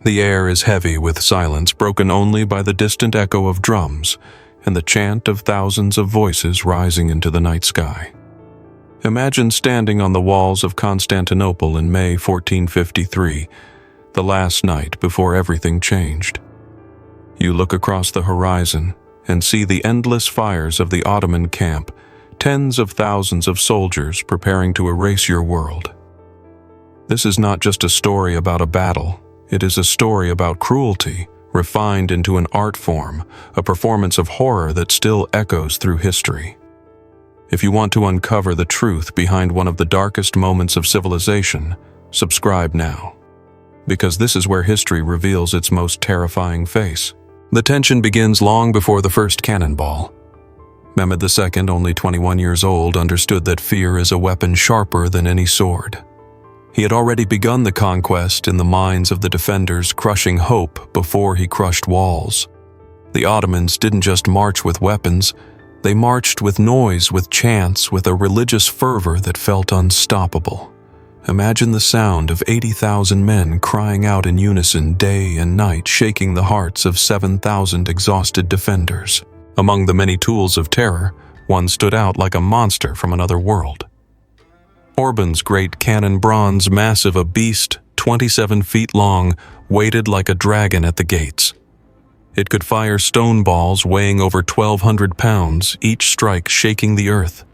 The air is heavy with silence broken only by the distant echo of drums and the chant of thousands of voices rising into the night sky. Imagine standing on the walls of Constantinople in May 1453, the last night before everything changed. You look across the horizon and see the endless fires of the Ottoman camp, tens of thousands of soldiers preparing to erase your world. This is not just a story about a battle. It is a story about cruelty, refined into an art form, a performance of horror that still echoes through history. If you want to uncover the truth behind one of the darkest moments of civilization, subscribe now. Because this is where history reveals its most terrifying face. The tension begins long before the first cannonball. Mehmed II, only 21 years old, understood that fear is a weapon sharper than any sword. He had already begun the conquest in the minds of the defenders, crushing hope before he crushed walls. The Ottomans didn't just march with weapons, they marched with noise, with chants, with a religious fervor that felt unstoppable. Imagine the sound of 80,000 men crying out in unison day and night, shaking the hearts of 7,000 exhausted defenders. Among the many tools of terror, one stood out like a monster from another world. Orban's great cannon bronze, massive, a beast, 27 feet long, waited like a dragon at the gates. It could fire stone balls weighing over 1,200 pounds, each strike shaking the earth,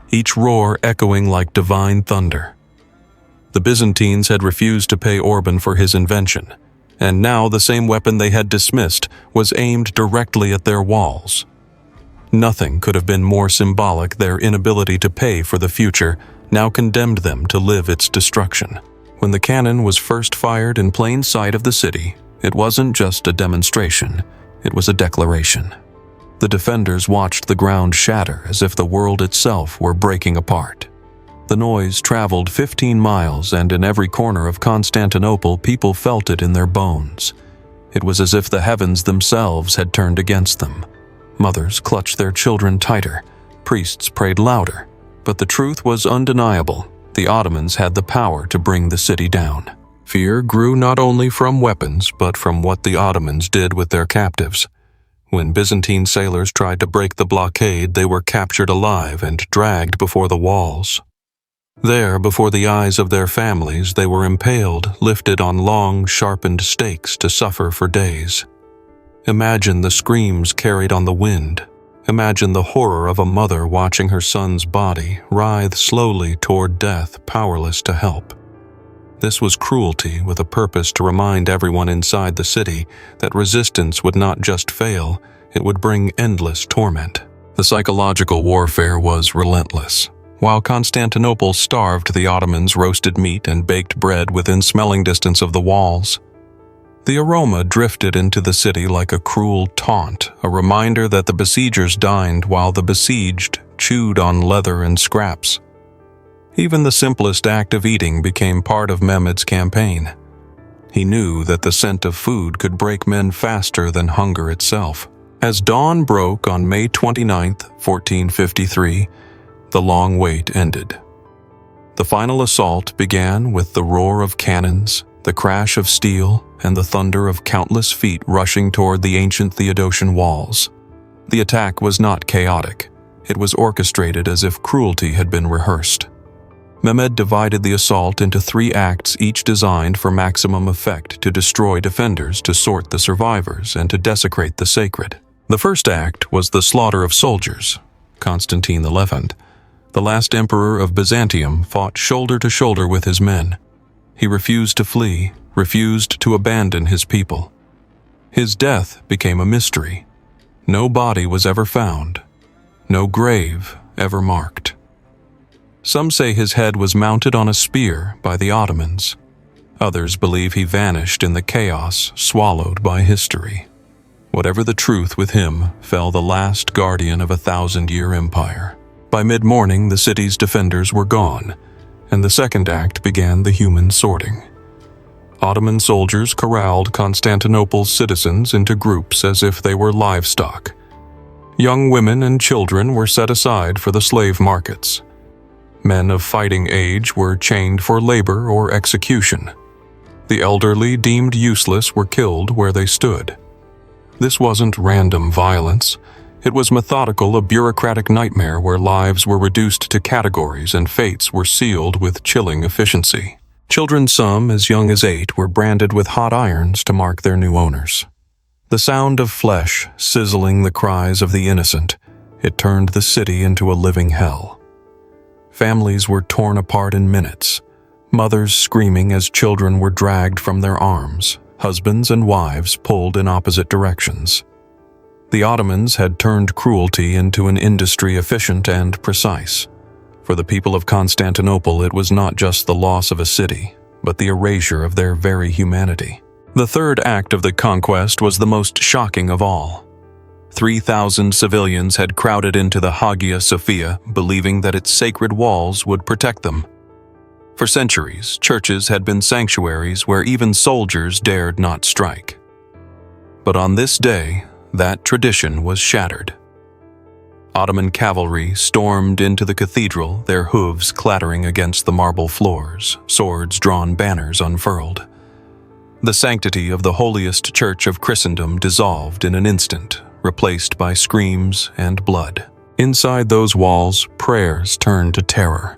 each roar echoing like divine thunder. The Byzantines had refused to pay Orban for his invention, and now the same weapon they had dismissed was aimed directly at their walls. Nothing could have been more symbolic. Their inability to pay for the future now condemned them to live its destruction. When the cannon was first fired in plain sight of the city, it wasn't just a demonstration, it was a declaration. The defenders watched the ground shatter as if the world itself were breaking apart. The noise traveled 15 miles, and in every corner of Constantinople, people felt it in their bones. It was as if the heavens themselves had turned against them. Mothers clutched their children tighter, priests prayed louder, but the truth was undeniable. The Ottomans had the power to bring the city down. Fear grew not only from weapons, but from what the Ottomans did with their captives. When Byzantine sailors tried to break the blockade, they were captured alive and dragged before the walls. There, before the eyes of their families, they were impaled, lifted on long, sharpened stakes to suffer for days. Imagine the screams carried on the wind. Imagine the horror of a mother watching her son's body writhe slowly toward death, powerless to help. This was cruelty with a purpose to remind everyone inside the city that resistance would not just fail, it would bring endless torment. The psychological warfare was relentless. While Constantinople starved the Ottomans roasted meat and baked bread within smelling distance of the walls, the aroma drifted into the city like a cruel taunt, a reminder that the besiegers dined while the besieged chewed on leather and scraps. Even the simplest act of eating became part of Mehmed's campaign. He knew that the scent of food could break men faster than hunger itself. As dawn broke on May 29, 1453, the long wait ended. The final assault began with the roar of cannons, the crash of steel, and the thunder of countless feet rushing toward the ancient Theodosian walls. The attack was not chaotic. It was orchestrated as if cruelty had been rehearsed. Mehmed divided the assault into 3 acts, each designed for maximum effect, to destroy defenders, to sort the survivors, and to desecrate the sacred. The first act was the slaughter of soldiers. Constantine XI, the last emperor of Byzantium, fought shoulder to shoulder with his men. He refused to flee, refused to abandon his people. His death became a mystery. No body was ever found, no grave ever marked. Some say his head was mounted on a spear by the Ottomans. Others believe he vanished in the chaos, swallowed by history. Whatever the truth, with him fell the last guardian of a 1,000-year empire. By mid-morning, the city's defenders were gone, and the second act began the human sorting. Ottoman soldiers corralled Constantinople's citizens into groups as if they were livestock. Young women and children were set aside for the slave markets. Men of fighting age were chained for labor or execution. The elderly, deemed useless, were killed where they stood. This wasn't random violence. It was methodical, a bureaucratic nightmare where lives were reduced to categories and fates were sealed with chilling efficiency. Children, some as young as 8, were branded with hot irons to mark their new owners. The sound of flesh sizzling the cries of the innocent, it turned the city into a living hell. Families were torn apart in minutes, mothers screaming as children were dragged from their arms, husbands and wives pulled in opposite directions. The Ottomans had turned cruelty into an industry efficient and precise. For the people of Constantinople, it was not just the loss of a city, but the erasure of their very humanity. The third act of the conquest was the most shocking of all. 3,000 civilians had crowded into the Hagia Sophia, believing that its sacred walls would protect them. For centuries, churches had been sanctuaries where even soldiers dared not strike. But on this day, that tradition was shattered. Ottoman cavalry stormed into the cathedral, their hooves clattering against the marble floors, swords drawn, banners unfurled. The sanctity of the holiest church of Christendom dissolved in an instant, replaced by screams and blood. Inside those walls, prayers turned to terror.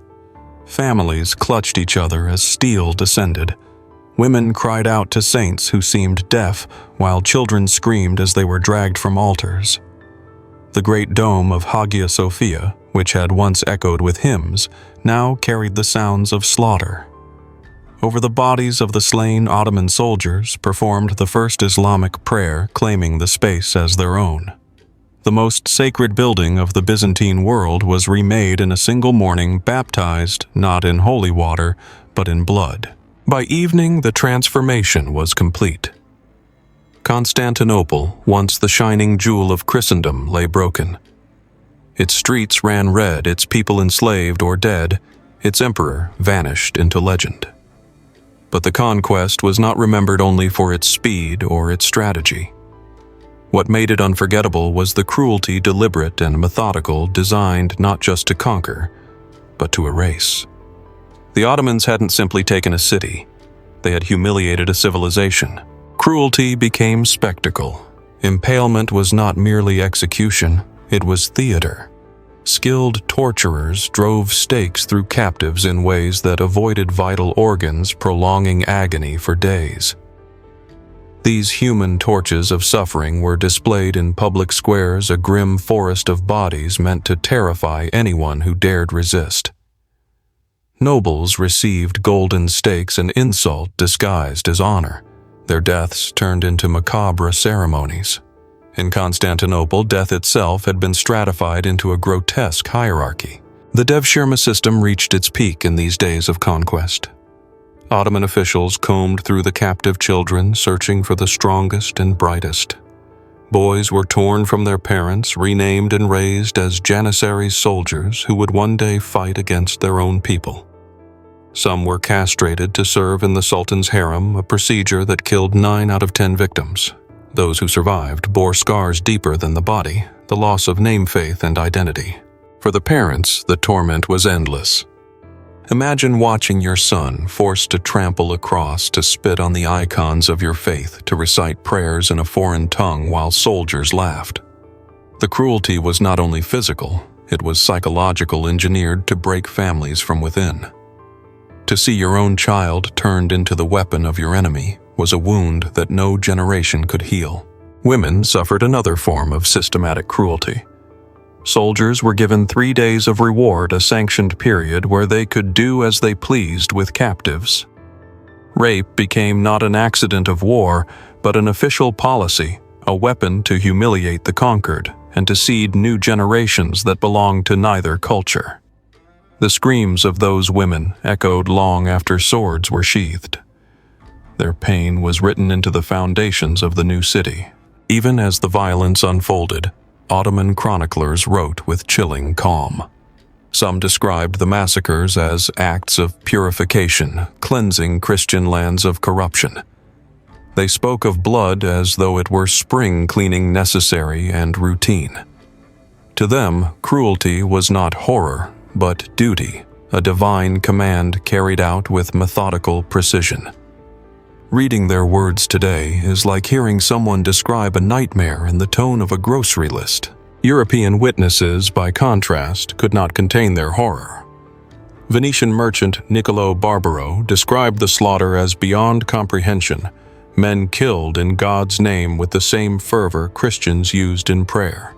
Families clutched each other as steel descended. Women cried out to saints who seemed deaf, while children screamed as they were dragged from altars. The great dome of Hagia Sophia, which had once echoed with hymns, now carried the sounds of slaughter. Over the bodies of the slain Ottoman soldiers performed the first Islamic prayer, claiming the space as their own. The most sacred building of the Byzantine world was remade in a single morning, baptized not in holy water, but in blood. By evening, the transformation was complete. Constantinople, once the shining jewel of Christendom, lay broken. Its streets ran red, its people enslaved or dead, its emperor vanished into legend. But the conquest was not remembered only for its speed or its strategy. What made it unforgettable was the cruelty, deliberate and methodical, designed not just to conquer, but to erase. The Ottomans hadn't simply taken a city. They had humiliated a civilization. Cruelty became spectacle. Impalement was not merely execution, it was theater. Skilled torturers drove stakes through captives in ways that avoided vital organs, prolonging agony for days. These human torches of suffering were displayed in public squares, a grim forest of bodies meant to terrify anyone who dared resist. Nobles received golden stakes, an insult disguised as honor. Their deaths turned into macabre ceremonies. In Constantinople, death itself had been stratified into a grotesque hierarchy. The devshirme system reached its peak in these days of conquest. Ottoman officials combed through the captive children, searching for the strongest and brightest. Boys were torn from their parents, renamed and raised as Janissaries soldiers who would one day fight against their own people. Some were castrated to serve in the Sultan's harem, a procedure that killed 9 out of 10 victims. Those who survived bore scars deeper than the body, the loss of name, faith, and identity. For the parents, the torment was endless. Imagine watching your son forced to trample a cross, to spit on the icons of your faith, to recite prayers in a foreign tongue while soldiers laughed. The cruelty was not only physical, it was psychological, engineered to break families from within. To see your own child turned into the weapon of your enemy was a wound that no generation could heal. Women suffered another form of systematic cruelty. Soldiers were given 3 days of reward, a sanctioned period where they could do as they pleased with captives. Rape became not an accident of war, but an official policy, a weapon to humiliate the conquered and to seed new generations that belonged to neither culture. The screams of those women echoed long after swords were sheathed. Their pain was written into the foundations of the new city. Even as the violence unfolded, Ottoman chroniclers wrote with chilling calm. Some described the massacres as acts of purification, cleansing Christian lands of corruption. They spoke of blood as though it were spring cleaning, necessary and routine. To them, cruelty was not horror, but duty, a divine command carried out with methodical precision. Reading their words today is like hearing someone describe a nightmare in the tone of a grocery list. European witnesses, by contrast, could not contain their horror. Venetian merchant Niccolò Barbaro described the slaughter as beyond comprehension, men killed in God's name with the same fervor Christians used in prayer.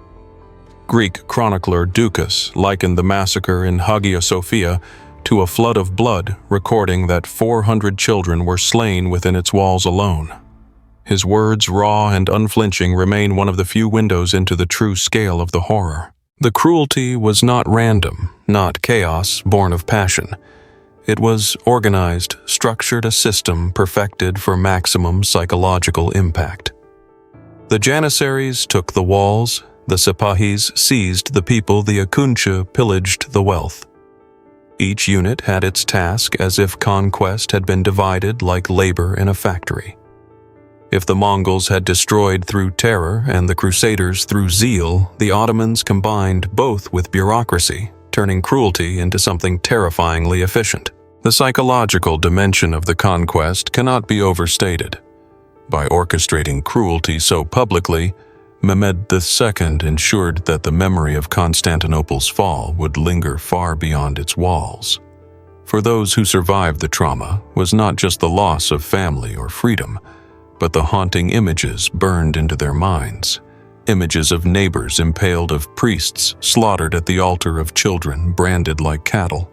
Greek chronicler Ducas likened the massacre in Hagia Sophia to a flood of blood, recording that 400 children were slain within its walls alone. His words, raw and unflinching, remain one of the few windows into the true scale of the horror. The cruelty was not random, not chaos born of passion. It was organized, structured, a system perfected for maximum psychological impact. The Janissaries took the walls, the Sipahis seized the people, the Akuncha pillaged the wealth. Each unit had its task, as if conquest had been divided like labor in a factory. If the Mongols had destroyed through terror and the Crusaders through zeal, the Ottomans combined both with bureaucracy, turning cruelty into something terrifyingly efficient. The psychological dimension of the conquest cannot be overstated. By orchestrating cruelty so publicly, Mehmed II ensured that the memory of Constantinople's fall would linger far beyond its walls. For those who survived the trauma was not just the loss of family or freedom, but the haunting images burned into their minds. Images of neighbors impaled, of priests slaughtered at the altar, of children branded like cattle.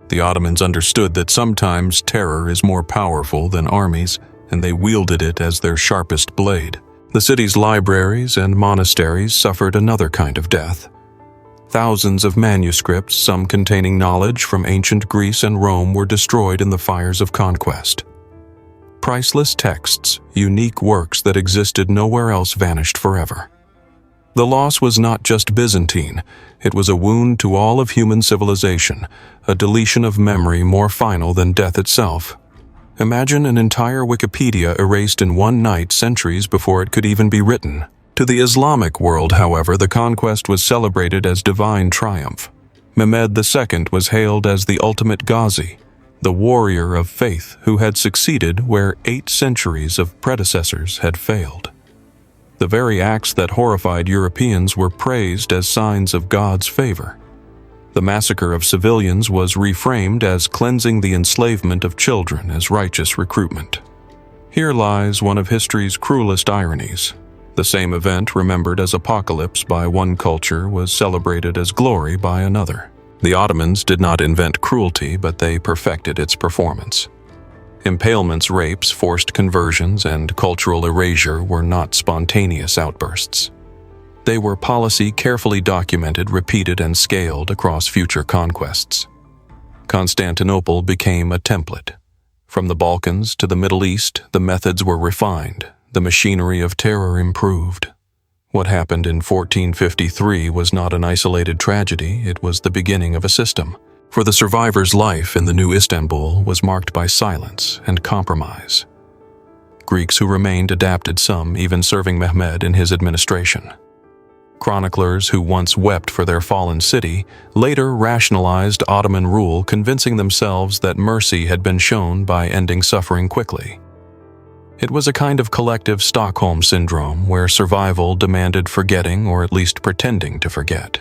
The Ottomans understood that sometimes terror is more powerful than armies, and they wielded it as their sharpest blade. The city's libraries and monasteries suffered another kind of death. Thousands of manuscripts, some containing knowledge from ancient Greece and Rome, were destroyed in the fires of conquest. Priceless texts, unique works that existed nowhere else, vanished forever. The loss was not just Byzantine, it was a wound to all of human civilization, a deletion of memory more final than death itself. Imagine an entire Wikipedia erased in one night, centuries before it could even be written. To the Islamic world, however, the conquest was celebrated as divine triumph. Mehmed II was hailed as the ultimate Ghazi, the warrior of faith who had succeeded where 8 centuries of predecessors had failed. The very acts that horrified Europeans were praised as signs of God's favor. The massacre of civilians was reframed as cleansing the enslavement of children as righteous recruitment. Here lies one of history's cruelest ironies. The same event remembered as apocalypse by one culture was celebrated as glory by another. The Ottomans did not invent cruelty, but they perfected its performance. Impalements, rapes, forced conversions, and cultural erasure were not spontaneous outbursts. They were policy carefully documented, repeated, and scaled across future conquests. Constantinople became a template. From the Balkans to the Middle East, the methods were refined, the machinery of terror improved. What happened in 1453 was not an isolated tragedy, it was the beginning of a system. For the survivor's life in the new Istanbul was marked by silence and compromise. Greeks who remained adapted, some even serving Mehmed in his administration. Chroniclers who once wept for their fallen city later rationalized Ottoman rule, convincing themselves that mercy had been shown by ending suffering quickly. It was a kind of collective Stockholm syndrome where survival demanded forgetting, or at least pretending to forget.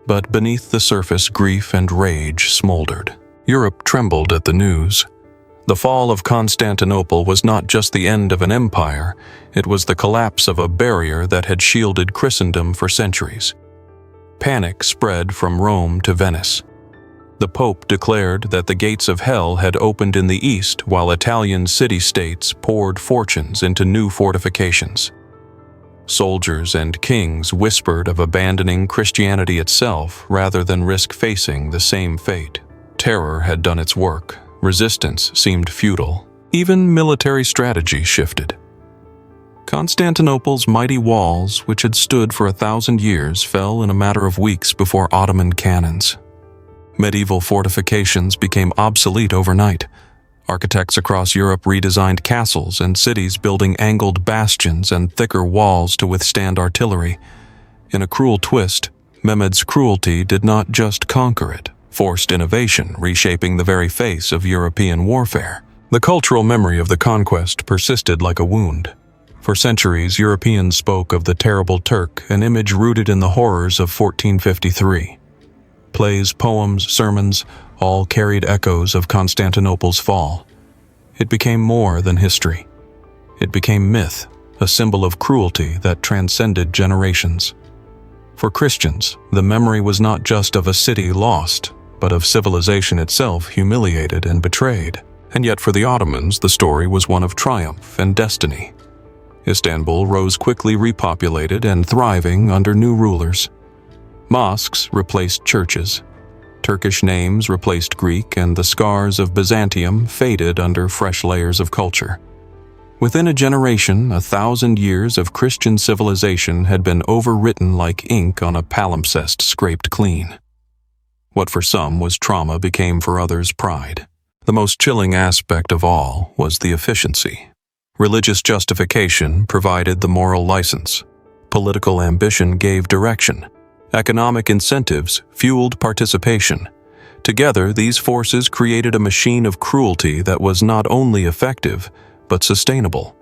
But beneath the surface, grief and rage smoldered. Europe trembled at the news. The fall of Constantinople was not just the end of an empire, it was the collapse of a barrier that had shielded Christendom for centuries. Panic spread from Rome to Venice. The Pope declared that the gates of hell had opened in the east, while Italian city-states poured fortunes into new fortifications. Soldiers and kings whispered of abandoning Christianity itself rather than risk facing the same fate. Terror had done its work. Resistance seemed futile. Even military strategy shifted. Constantinople's mighty walls, which had stood for 1,000 years, fell in a matter of weeks before Ottoman cannons. Medieval fortifications became obsolete overnight. Architects across Europe redesigned castles and cities, building angled bastions and thicker walls to withstand artillery. In a cruel twist, Mehmed's cruelty did not just conquer it, forced innovation, reshaping the very face of European warfare. The cultural memory of the conquest persisted like a wound. For centuries, Europeans spoke of the terrible Turk, an image rooted in the horrors of 1453. Plays, poems, sermons, all carried echoes of Constantinople's fall. It became more than history. It became myth, a symbol of cruelty that transcended generations. For Christians, the memory was not just of a city lost, but of civilization itself humiliated and betrayed. And yet for the Ottomans, the story was one of triumph and destiny. Istanbul rose quickly, repopulated and thriving under new rulers. Mosques replaced churches. Turkish names replaced Greek, and the scars of Byzantium faded under fresh layers of culture. Within a generation, 1,000 years of Christian civilization had been overwritten like ink on a palimpsest scraped clean. What for some was trauma became for others pride. The most chilling aspect of all was the efficiency. Religious justification provided the moral license. Political ambition gave direction. Economic incentives fueled participation. Together, these forces created a machine of cruelty that was not only effective, but sustainable.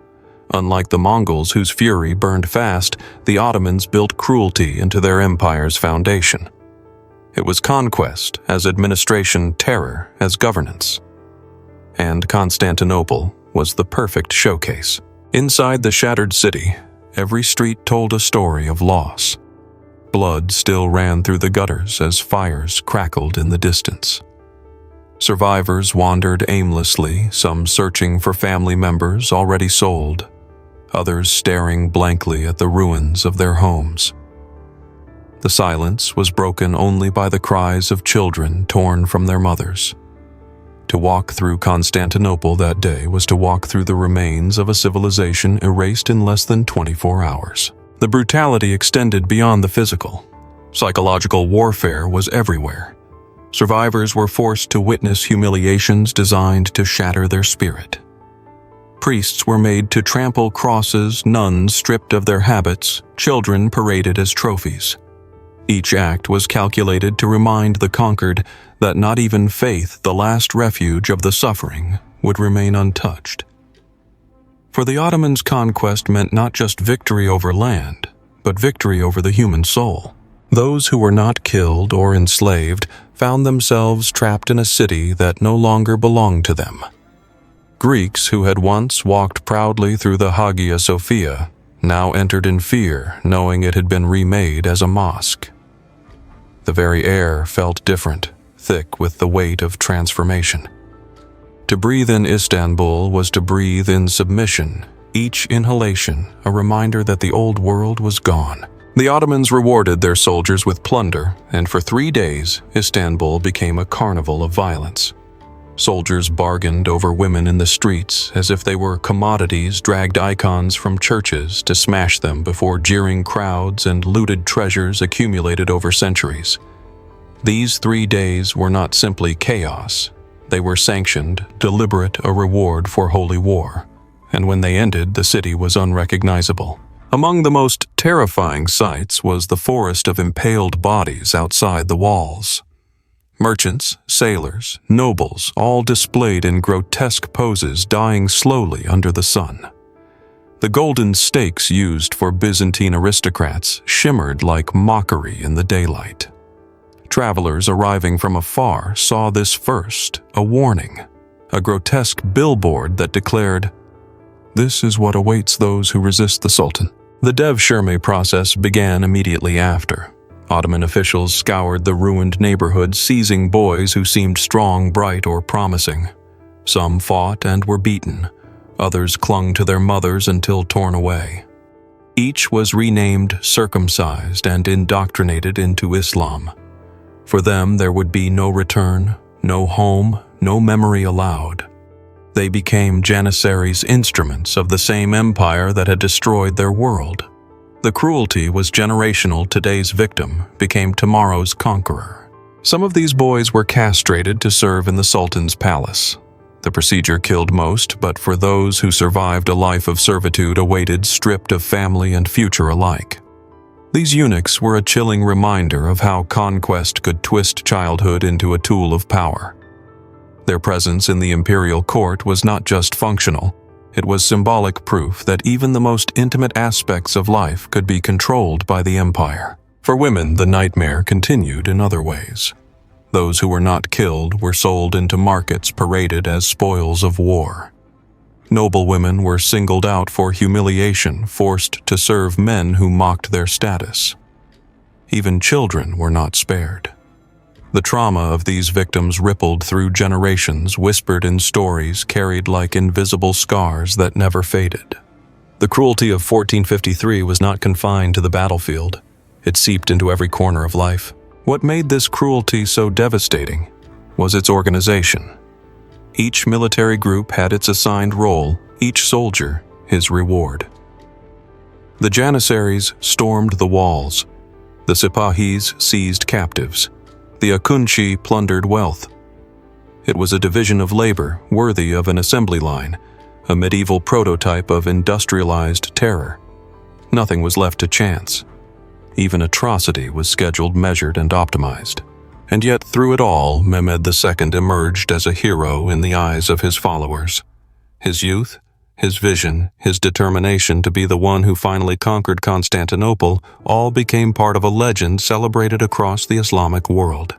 Unlike the Mongols, whose fury burned fast, the Ottomans built cruelty into their empire's foundation. It was conquest as administration, terror as governance. And Constantinople was the perfect showcase. Inside the shattered city, every street told a story of loss. Blood still ran through the gutters as fires crackled in the distance. Survivors wandered aimlessly, some searching for family members already sold, others staring blankly at the ruins of their homes. The silence was broken only by the cries of children torn from their mothers. To walk through Constantinople that day was to walk through the remains of a civilization erased in less than 24 hours. The brutality extended beyond the physical. Psychological warfare was everywhere. Survivors were forced to witness humiliations designed to shatter their spirit. Priests were made to trample crosses, nuns stripped of their habits, children paraded as trophies. Each act was calculated to remind the conquered that not even faith, the last refuge of the suffering, would remain untouched. For the Ottomans, conquest meant not just victory over land, but victory over the human soul. Those who were not killed or enslaved found themselves trapped in a city that no longer belonged to them. Greeks who had once walked proudly through the Hagia Sophia now entered in fear, knowing it had been remade as a mosque. The very air felt different, thick with the weight of transformation. To breathe in Istanbul was to breathe in submission, each inhalation a reminder that the old world was gone. The Ottomans rewarded their soldiers with plunder, and for 3 days, Istanbul became a carnival of violence. Soldiers bargained over women in the streets as if they were commodities, dragged icons from churches to smash them before jeering crowds, and looted treasures accumulated over centuries. These 3 days were not simply chaos. They were sanctioned, deliberate, a reward for holy war. And when they ended, the city was unrecognizable. Among the most terrifying sights was the forest of impaled bodies outside the walls. Merchants, sailors, nobles, all displayed in grotesque poses, dying slowly under the sun. The golden stakes used for Byzantine aristocrats shimmered like mockery in the daylight. Travelers arriving from afar saw this first, a warning, a grotesque billboard that declared, "This is what awaits those who resist the Sultan." The devshirme process began immediately after. Ottoman officials scoured the ruined neighborhood, seizing boys who seemed strong, bright, or promising. Some fought and were beaten. Others clung to their mothers until torn away. Each was renamed, circumcised, and indoctrinated into Islam. For them, there would be no return, no home, no memory allowed. They became Janissaries' instruments of the same empire that had destroyed their world. The cruelty was generational. Today's victim became tomorrow's conqueror. Some of these boys were castrated to serve in the Sultan's palace. The procedure killed most, but for those who survived, a life of servitude awaited, stripped of family and future alike. These eunuchs were a chilling reminder of how conquest could twist childhood into a tool of power. Their presence in the imperial court was not just functional, it was symbolic proof that even the most intimate aspects of life could be controlled by the empire. For women, the nightmare continued in other ways. Those who were not killed were sold into markets paraded as spoils of war. Noble women were singled out for humiliation, forced to serve men who mocked their status. Even children were not spared. The trauma of these victims rippled through generations, whispered in stories carried like invisible scars that never faded. The cruelty of 1453 was not confined to the battlefield. It seeped into every corner of life. What made this cruelty so devastating was its organization. Each military group had its assigned role, each soldier his reward. The Janissaries stormed the walls. The Sipahis seized captives. The Akunchi plundered wealth. It was a division of labor worthy of an assembly line, a medieval prototype of industrialized terror. Nothing was left to chance. Even atrocity was scheduled, measured, and optimized. And yet, through it all, Mehmed II emerged as a hero in the eyes of his followers. His youth, his vision, his determination to be the one who finally conquered Constantinople all became part of a legend celebrated across the Islamic world.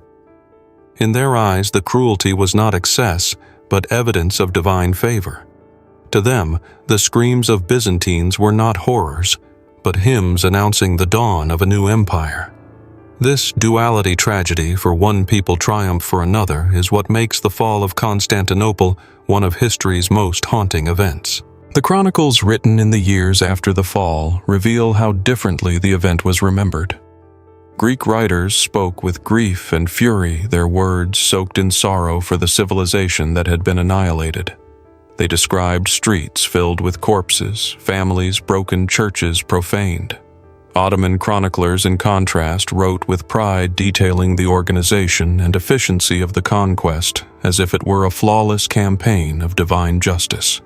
In their eyes, the cruelty was not excess, but evidence of divine favor. To them, the screams of Byzantines were not horrors, but hymns announcing the dawn of a new empire. This duality tragedy for one people triumph for another is what makes the fall of Constantinople one of history's most haunting events. The chronicles written in the years after the fall reveal how differently the event was remembered. Greek writers spoke with grief and fury, their words soaked in sorrow for the civilization that had been annihilated. They described streets filled with corpses, families broken, churches profaned. Ottoman chroniclers, in contrast, wrote with pride detailing the organization and efficiency of the conquest as if it were a flawless campaign of divine justice.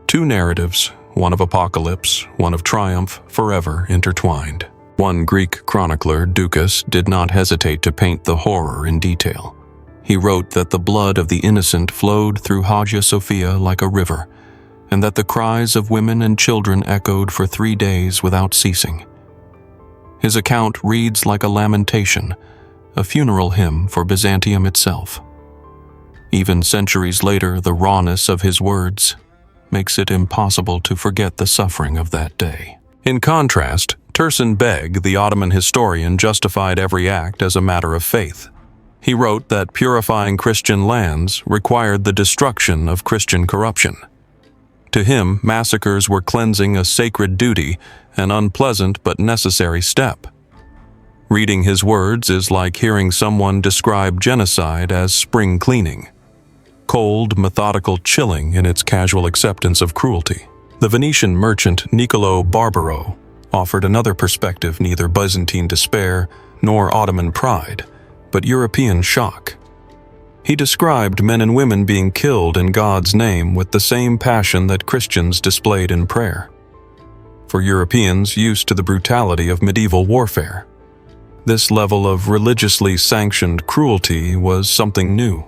Two narratives, one of apocalypse, one of triumph, forever intertwined. One Greek chronicler, Ducas, did not hesitate to paint the horror in detail. He wrote that the blood of the innocent flowed through Hagia Sophia like a river, and that the cries of women and children echoed for 3 days without ceasing. His account reads like a lamentation, a funeral hymn for Byzantium itself. Even centuries later, the rawness of his words makes it impossible to forget the suffering of that day. In contrast, Tursun Beg, the Ottoman historian, justified every act as a matter of faith. He wrote that purifying Christian lands required the destruction of Christian corruption. To him, massacres were cleansing a sacred duty, an unpleasant but necessary step. Reading his words is like hearing someone describe genocide as spring cleaning. Cold, methodical, chilling in its casual acceptance of cruelty. The Venetian merchant Niccolò Barbaro offered another perspective, neither Byzantine despair nor Ottoman pride, but European shock. He described men and women being killed in God's name with the same passion that Christians displayed in prayer. For Europeans used to the brutality of medieval warfare, this level of religiously sanctioned cruelty was something new,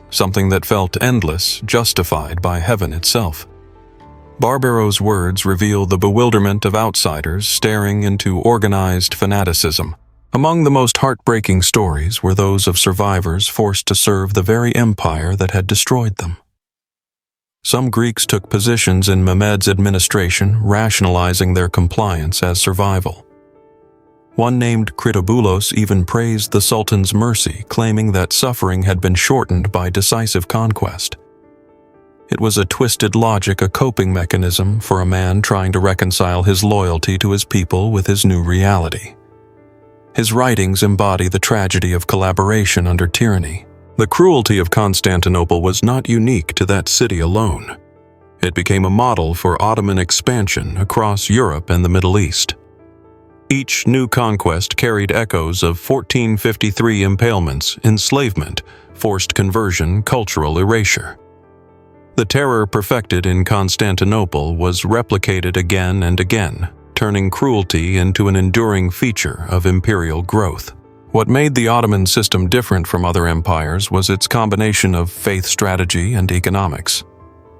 something that felt endless, justified by heaven itself. Barbaro's words reveal the bewilderment of outsiders staring into organized fanaticism. Among the most heartbreaking stories were those of survivors forced to serve the very empire that had destroyed them. Some Greeks took positions in Mehmed's administration, rationalizing their compliance as survival. One named Critoboulos even praised the Sultan's mercy, claiming that suffering had been shortened by decisive conquest. It was a twisted logic, a coping mechanism for a man trying to reconcile his loyalty to his people with his new reality. His writings embody the tragedy of collaboration under tyranny. The cruelty of Constantinople was not unique to that city alone. It became a model for Ottoman expansion across Europe and the Middle East. Each new conquest carried echoes of 1453 impalements, enslavement, forced conversion, cultural erasure. The terror perfected in Constantinople was replicated again and again, turning cruelty into an enduring feature of imperial growth. What made the Ottoman system different from other empires was its combination of faith strategy and economics.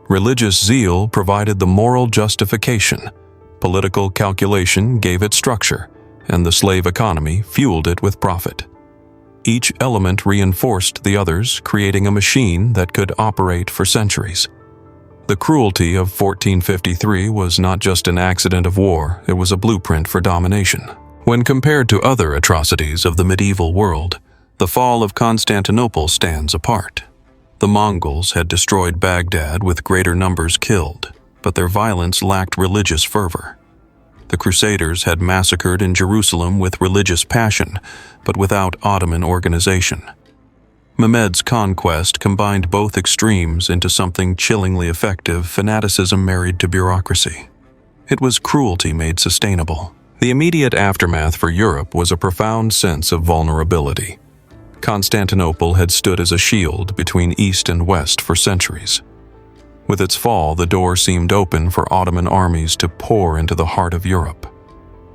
Religious zeal provided the moral justification, political calculation gave it structure, and the slave economy fueled it with profit. Each element reinforced the others, creating a machine that could operate for centuries. The cruelty of 1453 was not just an accident of war, it was a blueprint for domination. When compared to other atrocities of the medieval world, the fall of Constantinople stands apart. The Mongols had destroyed Baghdad with greater numbers killed, but their violence lacked religious fervor. The Crusaders had massacred in Jerusalem with religious passion, but without Ottoman organization. Mehmed's conquest combined both extremes into something chillingly effective: fanaticism married to bureaucracy. It was cruelty made sustainable. The immediate aftermath for Europe was a profound sense of vulnerability. Constantinople had stood as a shield between East and West for centuries. With its fall, the door seemed open for Ottoman armies to pour into the heart of Europe.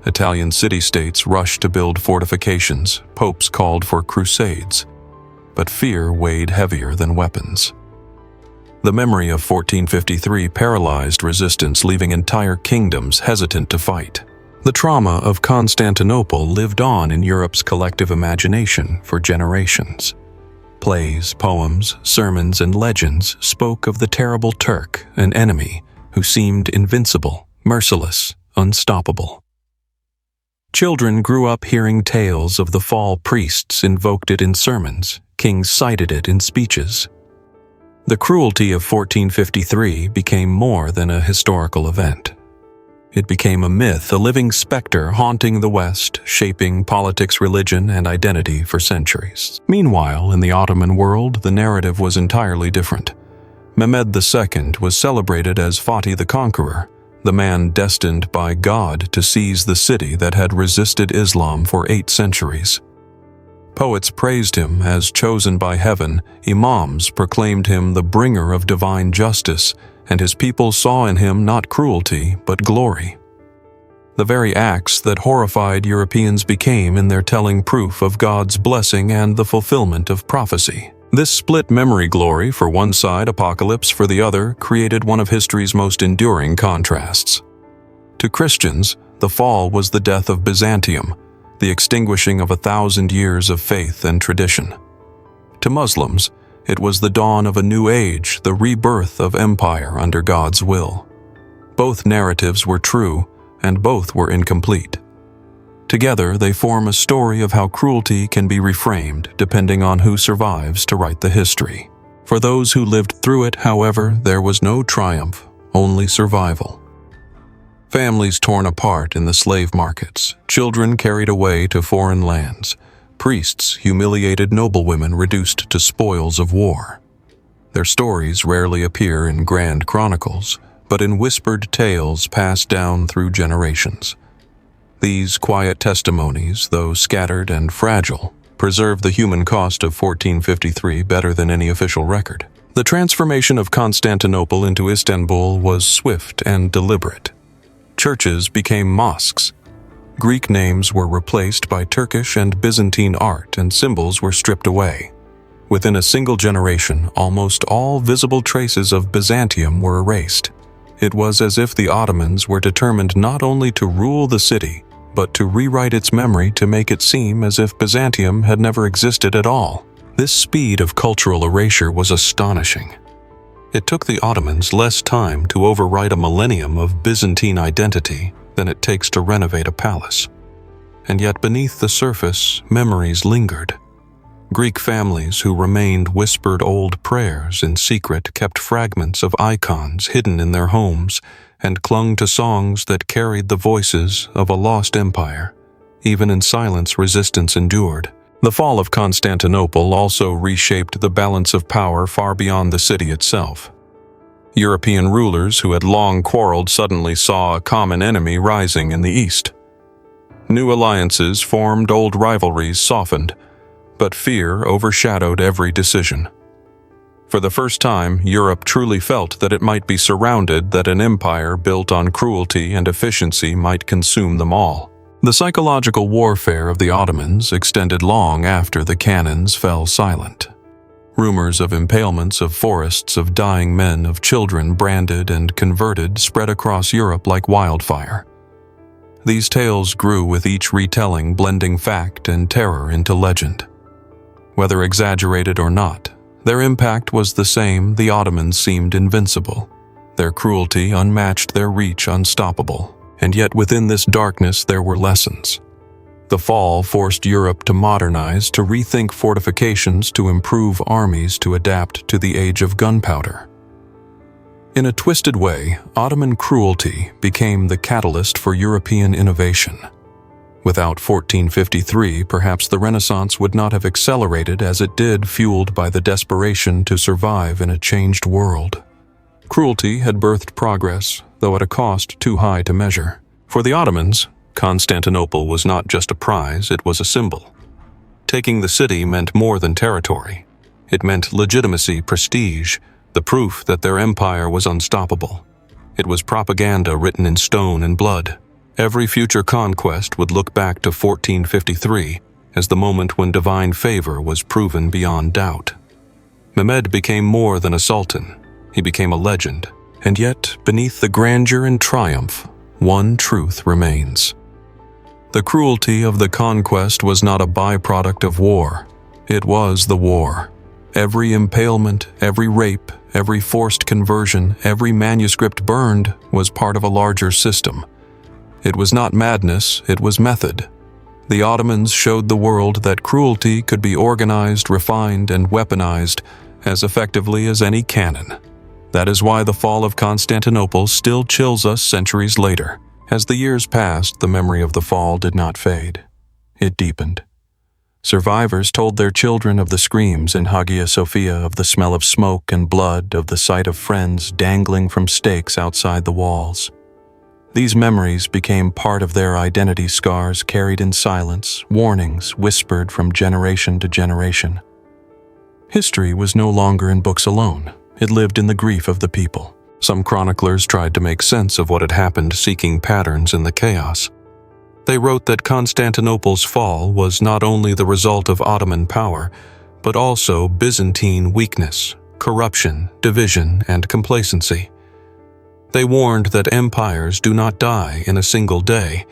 Italian city-states rushed to build fortifications, popes called for crusades, but fear weighed heavier than weapons. The memory of 1453 paralyzed resistance, leaving entire kingdoms hesitant to fight. The trauma of Constantinople lived on in Europe's collective imagination for generations. Plays, poems, sermons, and legends spoke of the terrible Turk, an enemy who seemed invincible, merciless, unstoppable. Children grew up hearing tales of the fall. Priests invoked it in sermons, kings cited it in speeches. The cruelty of 1453 became more than a historical event. It became a myth, a living specter haunting the West, shaping politics, religion, and identity for centuries. Meanwhile, in the Ottoman world, the narrative was entirely different. Mehmed II was celebrated as Fatih the Conqueror, the man destined by God to seize the city that had resisted Islam for 8 centuries. Poets praised him as chosen by heaven, imams proclaimed him the bringer of divine justice, and his people saw in him not cruelty, but glory. The very acts that horrified Europeans became, in their telling, proof of God's blessing and the fulfillment of prophecy. This split memory: glory for one side, apocalypse for the other, created one of history's most enduring contrasts. To Christians, the fall was the death of Byzantium, the extinguishing of 1,000 years of faith and tradition. To Muslims, it was the dawn of a new age, the rebirth of empire under God's will. Both narratives were true, and both were incomplete. Together, they form a story of how cruelty can be reframed depending on who survives to write the history. For those who lived through it, however, there was no triumph, only survival. Families torn apart in the slave markets, children carried away to foreign lands, priests humiliated, noblewomen reduced to spoils of war. Their stories rarely appear in grand chronicles, but in whispered tales passed down through generations. These quiet testimonies, though scattered and fragile, preserve the human cost of 1453 better than any official record. The transformation of Constantinople into Istanbul was swift and deliberate. Churches became mosques. Greek names were replaced by Turkish and Byzantine art, and symbols were stripped away. Within a single generation, almost all visible traces of Byzantium were erased. It was as if the Ottomans were determined not only to rule the city, but to rewrite its memory to make it seem as if Byzantium had never existed at all. This speed of cultural erasure was astonishing. It took the Ottomans less time to overwrite a millennium of Byzantine identity than it takes to renovate a palace. And yet beneath the surface, memories lingered. Greek families who remained whispered old prayers in secret, kept fragments of icons hidden in their homes, and clung to songs that carried the voices of a lost empire. Even in silence, resistance endured. The fall of Constantinople also reshaped the balance of power far beyond the city itself. European rulers who had long quarreled suddenly saw a common enemy rising in the east. New alliances formed, old rivalries softened, but fear overshadowed every decision. For the first time, Europe truly felt that it might be surrounded, that an empire built on cruelty and efficiency might consume them all. The psychological warfare of the Ottomans extended long after the cannons fell silent. Rumors of impalements of forests of dying men, of children branded and converted, spread across Europe like wildfire. These tales grew with each retelling, blending fact and terror into legend. Whether exaggerated or not, their impact was the same. The Ottomans seemed invincible, their cruelty unmatched, their reach unstoppable. And yet within this darkness there were lessons. The fall forced Europe to modernize, to rethink fortifications, to improve armies, to adapt to the age of gunpowder. In a twisted way, Ottoman cruelty became the catalyst for European innovation. Without 1453, perhaps the Renaissance would not have accelerated as it did, fueled by the desperation to survive in a changed world. Cruelty had birthed progress, though at a cost too high to measure. For the Ottomans, Constantinople was not just a prize, it was a symbol. Taking the city meant more than territory. It meant legitimacy, prestige, the proof that their empire was unstoppable. It was propaganda written in stone and blood. Every future conquest would look back to 1453 as the moment when divine favor was proven beyond doubt. Mehmed became more than a sultan. He became a legend. And yet, beneath the grandeur and triumph, one truth remains. The cruelty of the conquest was not a byproduct of war. It was the war. Every impalement, every rape, every forced conversion, every manuscript burned was part of a larger system. It was not madness, it was method. The Ottomans showed the world that cruelty could be organized, refined, and weaponized as effectively as any cannon. That is why the fall of Constantinople still chills us centuries later. As the years passed, the memory of the fall did not fade. It deepened. Survivors told their children of the screams in Hagia Sophia, of the smell of smoke and blood, of the sight of friends dangling from stakes outside the walls. These memories became part of their identity, scars carried in silence, warnings whispered from generation to generation. History was no longer in books alone. It lived in the grief of the people. Some chroniclers tried to make sense of what had happened, seeking patterns in the chaos. They wrote that Constantinople's fall was not only the result of Ottoman power, but also Byzantine weakness, corruption, division, and complacency. They warned that empires do not die in a single day,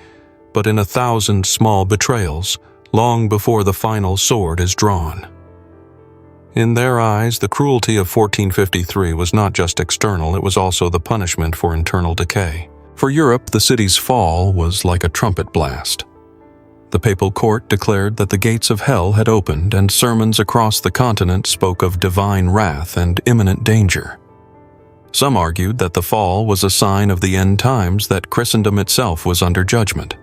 but in 1,000 small betrayals, long before the final sword is drawn. In their eyes, the cruelty of 1453 was not just external, it was also the punishment for internal decay. For Europe, the city's fall was like a trumpet blast. The papal court declared that the gates of hell had opened, and sermons across the continent spoke of divine wrath and imminent danger. Some argued that the fall was a sign of the end times, that Christendom itself was under judgment.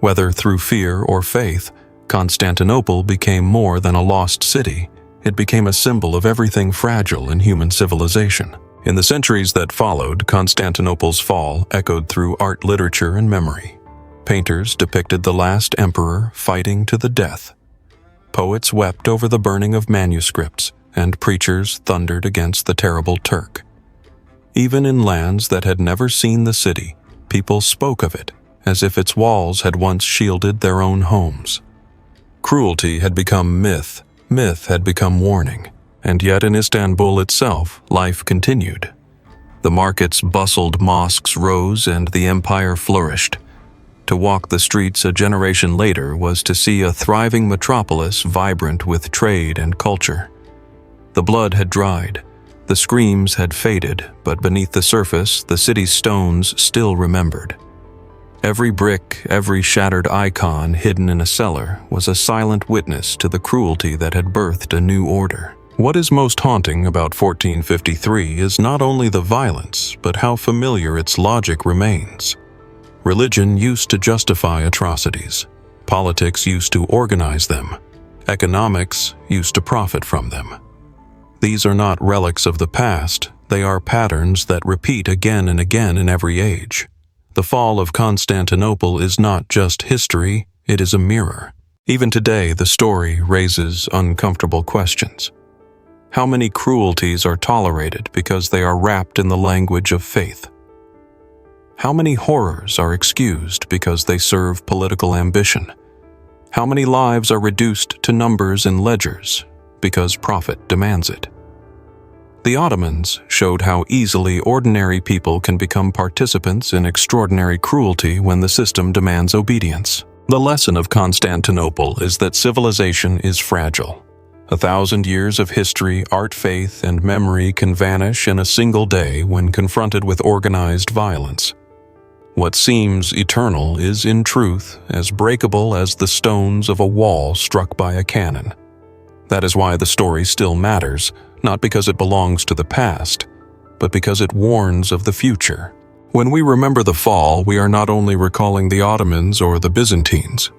Whether through fear or faith, Constantinople became more than a lost city. It became a symbol of everything fragile in human civilization. In the centuries that followed, Constantinople's fall echoed through art, literature, and memory. Painters depicted the last emperor fighting to the death. Poets wept over the burning of manuscripts, and preachers thundered against the terrible Turk. Even in lands that had never seen the city, people spoke of it as if its walls had once shielded their own homes. Cruelty had become myth. Myth had become warning, and yet in Istanbul itself, life continued. The markets bustled, mosques rose, and the empire flourished. To walk the streets a generation later was to see a thriving metropolis vibrant with trade and culture. The blood had dried, the screams had faded, but beneath the surface, the city's stones still remembered. Every brick, every shattered icon hidden in a cellar was a silent witness to the cruelty that had birthed a new order. What is most haunting about 1453 is not only the violence, but how familiar its logic remains. Religion used to justify atrocities. Politics used to organize them. Economics used to profit from them. These are not relics of the past, they are patterns that repeat again and again in every age. The fall of Constantinople is not just history, it is a mirror. Even today, the story raises uncomfortable questions. How many cruelties are tolerated because they are wrapped in the language of faith? How many horrors are excused because they serve political ambition? How many lives are reduced to numbers in ledgers because profit demands it? The Ottomans showed how easily ordinary people can become participants in extraordinary cruelty when the system demands obedience. The lesson of Constantinople is that civilization is fragile. 1,000 years of history, art, faith, and memory can vanish in a single day when confronted with organized violence. What seems eternal is, in truth, as breakable as the stones of a wall struck by a cannon. That is why the story still matters, not because it belongs to the past, but because it warns of the future. When we remember the fall, we are not only recalling the Ottomans or the Byzantines.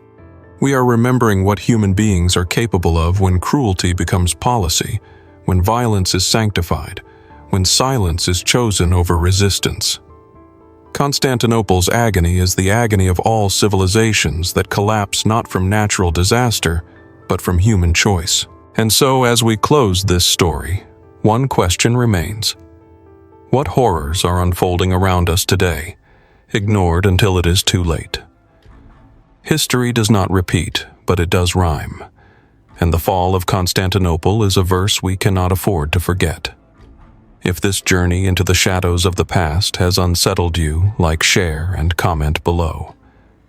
We are remembering what human beings are capable of when cruelty becomes policy, when violence is sanctified, when silence is chosen over resistance. Constantinople's agony is the agony of all civilizations that collapse not from natural disaster, but from human choice. And so, as we close this story, one question remains. What horrors are unfolding around us today, ignored until it is too late? History does not repeat, but it does rhyme. And the fall of Constantinople is a verse we cannot afford to forget. If this journey into the shadows of the past has unsettled you, like, share, and comment below.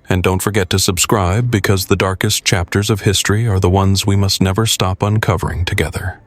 And don't forget to subscribe because the darkest chapters of history are the ones we must never stop uncovering together.